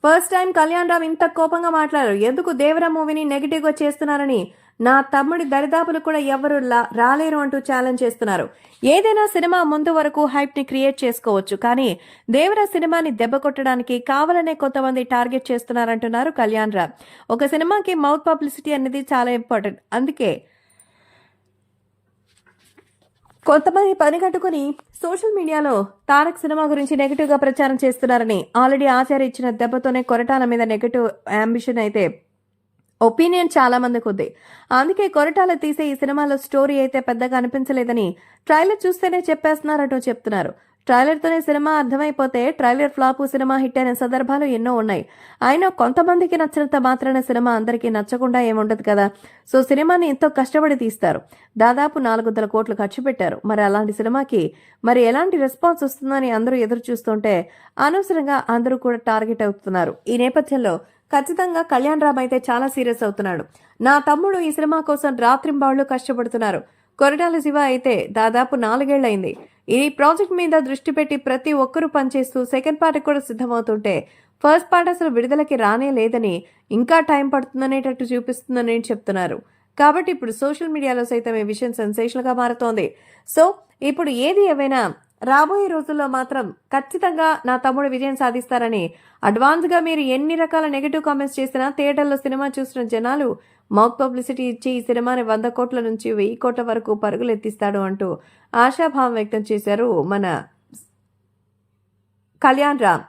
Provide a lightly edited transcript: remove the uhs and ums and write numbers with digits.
First time Kalyan Ram ఇంత కోపంగా మాట్లాడారు. ఎందుకు దేవరా మూవీని నెగిటివ్గా చేస్తున్నారని, నా తమ్ముడి దరిదాపులు కూడా ఎవరు రాలేరు అంటూ ఛాలెంజ్ చేస్తున్నారు. ఏదైనా సినిమా ముందు వరకు హైప్ ని క్రియేట్ చేసుకోవచ్చు, కానీ దేవరా సినిమాని దెబ్బ కొట్టడానికి కావాలనే కొంతమంది టార్గెట్ చేస్తున్నారంటున్నారు కళ్యాణ్ రామ్. ఒక సినిమాకి మౌత్ పబ్లిసిటీ అనేది చాలా ఇంపార్టెంట్. అందుకే కొంతమంది పని కట్టుకుని సోషల్ మీడియాలో తారక్ సినిమా గురించి నెగిటివ్ గా ప్రచారం చేస్తున్నారని, ఆల్రెడీ ఆచార్య ఇచ్చిన దెబ్బతోనే కొరటాల మీద నెగిటివ్ అంబిషన్ అయితే ఒపీనియన్ చాలా మందికి ఉంది. అందుకే కొరటాల తీసే ఈ సినిమాలో స్టోరీ అయితే పెద్దగా అనిపించలేదని ట్రైలర్ చూస్తేనే చెప్పేస్తున్నారంటూ చెప్తున్నారు. ట్రైలర్తోనే సినిమా అర్థమైపోతే ట్రైలర్ ఫ్లాప్, సినిమా హిట్ అయిన సందర్భాలు ఎన్నో ఉన్నాయి. అయినా కొంతమందికి నచ్చినంత మాత్రాన సినిమా అందరికీ నచ్చకుండా ఏముండదు కదా. సో సినిమాని ఎంతో కష్టపడి తీస్తారు. దాదాపు 400 కోట్లు ఖర్చు పెట్టారు. మరి అలాంటి సినిమాకి మరి ఎలాంటి రెస్పాన్స్ వస్తుందని అందరూ ఎదురు చూస్తుంటే అనవసరంగా అందరూ కూడా టార్గెట్ అవుతున్నారు. ఈ నేపథ్యంలో ఖచ్చితంగా కళ్యాణ్ రామ్ అయితే చాలా సీరియస్ అవుతున్నాడు. నా తమ్ముడు ఈ సినిమా కోసం రాత్రింబాళ్లు కష్టపడుతున్నారు. కొరటాల శివ అయితే దాదాపు 4 ఏళ్లైంది ఈ ప్రాజెక్ట్ మీద దృష్టి పెట్టి ప్రతి ఒక్కరూ పనిచేస్తూ సెకండ్ పార్ట్ కూడా సిద్ధమవుతుంటే ఫస్ట్ పార్ట్ అసలు విడుదలకి రానే లేదని, ఇంకా టైం పడుతుందనేటట్టు చూపిస్తుందని చెప్తున్నారు. కాబట్టి ఇప్పుడు సోషల్ మీడియాలో సైతం ఈ విషయం సెన్సేషనల్ గా మారుతోంది. సో ఇప్పుడు ఏది ఏవైనా రాబోయే రోజుల్లో మాత్రం ఖచ్చితంగా నా తమ్ముడు విజయం సాధిస్తారని, అడ్వాన్స్ గా మీరు ఎన్ని రకాల నెగిటివ్ కామెంట్స్ చేసినా థియేటర్లో సినిమా చూసిన జనాలు మౌత్ పబ్లిసిటీ ఇచ్చి ఈ సినిమాని 100 కోట్ల నుంచి 1000 కోట్ల వరకు పరుగులెత్తిస్తాడు అంటూ ఆశాభావం వ్యక్తం చేశారు మన కళ్యాణ్ రామ్.